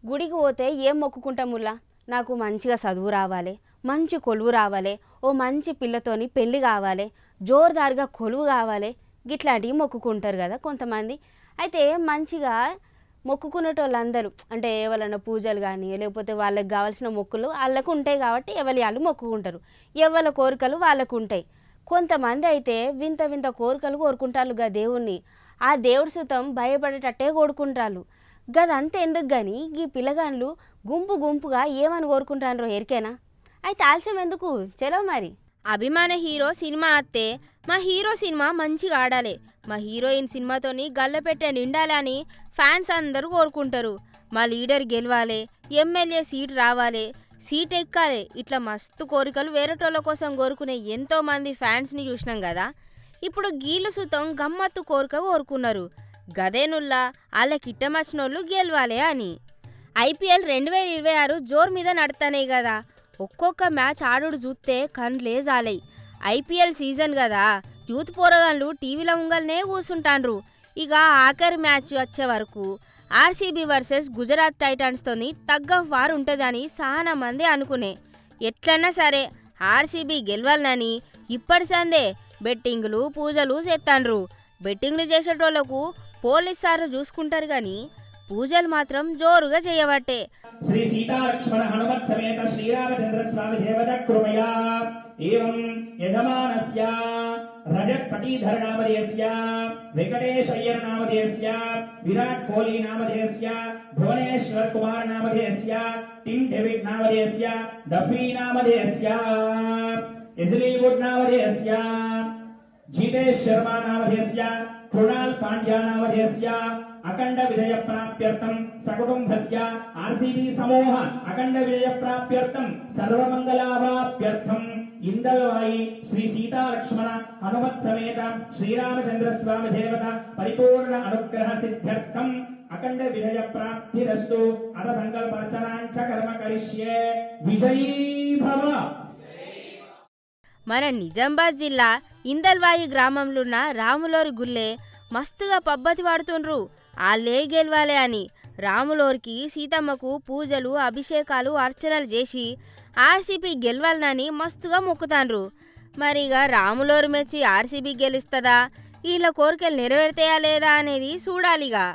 గుడికి పోతే ఏం మొక్కుకుంటాముల్లా? నాకు మంచిగా చదువు రావాలి, మంచి కొలువు రావాలి, ఓ మంచి పిల్లతోని పెళ్లి కావాలి, జోరుదారుగా కొలువు కావాలి, గిట్లాంటివి మొక్కుకుంటారు కదా కొంతమంది. అయితే మంచిగా మొక్కుకునేటోళ్ళందరూ అంటే ఎవరైనా పూజలు కానీ లేకపోతే వాళ్ళకి కావాల్సిన మొక్కులు వాళ్ళకు ఉంటాయి కాబట్టి ఎవరి వాళ్ళు మొక్కుకుంటారు, ఎవరి కోరికలు వాళ్ళకు ఉంటాయి. కొంతమంది అయితే వింత వింత కోరికలు కోరుకుంటారుగా దేవుణ్ణి. ఆ దేవుడి సుతం భయపడేటట్టే కోరుకుంటారు. గదంతా ఎందుకు కానీ ఈ పిల్లగాళ్ళు గుంపు గుంపుగా ఏమని కోరుకుంటారో ఎరికేనా? అయితే ఆలస్యం ఎందుకు, చలో మరి. అభిమాన హీరో సినిమా అత్తే మా హీరో సినిమా మంచిగా ఆడాలి, మా హీరోయిన్ సినిమాతోని గల్లపెట్టే నిండాలని ఫ్యాన్స్ అందరూ కోరుకుంటారు. మా లీడర్ గెలవాలి, ఎమ్మెల్యే సీట్ రావాలి, సీట్ ఎక్కాలి, ఇట్లా మస్తు కోరికలు వేరేటోళ్ళ కోసం కోరుకునే ఎంతోమంది ఫ్యాన్స్ని చూసినాం కదా. ఇప్పుడు గీళ్ళు సుతం గమ్మత్తు కోరిక కోరుకున్నారు. గదేనుల్లా వాళ్ళకిట్టమచ్చినోళ్ళు గెలవాలి అని. ఐపీఎల్ 2026 జోరు మీద నడుతానే కదా. ఒక్కొక్క మ్యాచ్ ఆడుడు చూస్తే కండ్లే జాలై. ఐపీఎల్ సీజన్ కదా, యూత్ పోరగాళ్ళు టీవీల ముంగల్నే కూర్చుంటాండ్రు. ఇక ఆఖరి మ్యాచ్ వచ్చే వరకు ఆర్సీబీ వర్సెస్ గుజరాత్ టైటాన్స్తోని తగ్గ వారు ఉంటుందని చాలా మంది అనుకునే. ఎట్లన్నా సరే ఆర్సీబీ గెలవాలని ఇప్పటి సందే బెట్టింగ్లు పూజలు చేస్తాండ్రు. బెట్టింగ్లు చేసేటోళ్లకు పోలీస్ సార్లు చూసుకుంటారు కానీ పూజలు మాత్రం జోరుగా చేయబట్టే. శ్రీ సీతాలక్ష్మణ హనుమత్ సమేత శ్రీరామచంద్ర స్వామి దేవత కృపయా ఏవం యజమానస్య రజత్ పటీధర నామధేయస్య వెంకటేశ్ అయ్యర్ నామధేయస్య విరాట్ కోహ్లీ నామధేయస్య భువనేశ్వర్ కుమార్ నామధేయస్య టిమ్ డేవిడ్ నామధేయస్య డఫీ నామధేయస్య ఎజ్లీవుడ్ నామధేయస్య జీతేష్ శర్మా నామధేయస్య కృణాల్ పాండ్యా నామధేయస్య అఖండ విజయ ప్రాప్త్యర్థం సకుటుంబస్య ఆర్సీబీ సమూహ అఖండ విజయ ప్రాప్త్యర్థం సర్వమంగళావాప్త్యర్థం ఇందల్వాయి శ్రీ సీతాలక్ష్మణ హనుమత్ సమేత శ్రీరామచంద్ర స్వామి దేవత పరిపూర్ణ అనుగ్రహ సిద్ధ్యర్థం అఖండ విజయ ప్రాప్తిరస్తు అత సంకల్పర్చనాంచ కర్మ కరిష్యే. విజయీ భవ. మన నిజామాబాద్ జిల్లా ఇందల్వాయి గ్రామంలోన్న రాములోరి గుళ్ళే మస్తుగా పబ్బతి వాడుతుండ్రు. ఆళ్ళే గెలవాలి అని రాములోరికి సీతమ్మకు పూజలు అభిషేకాలు అర్చనలు చేసి ఆర్సీబీ గెలవాలని మస్తుగా మొక్కుతాండ్రు. మరిగా రాములోరు మెచ్చి ఆర్సీబీ గెలుస్తుందా, వీళ్ళ కోరికలు నెరవేరుతాయా లేదా అనేది చూడాలిగా.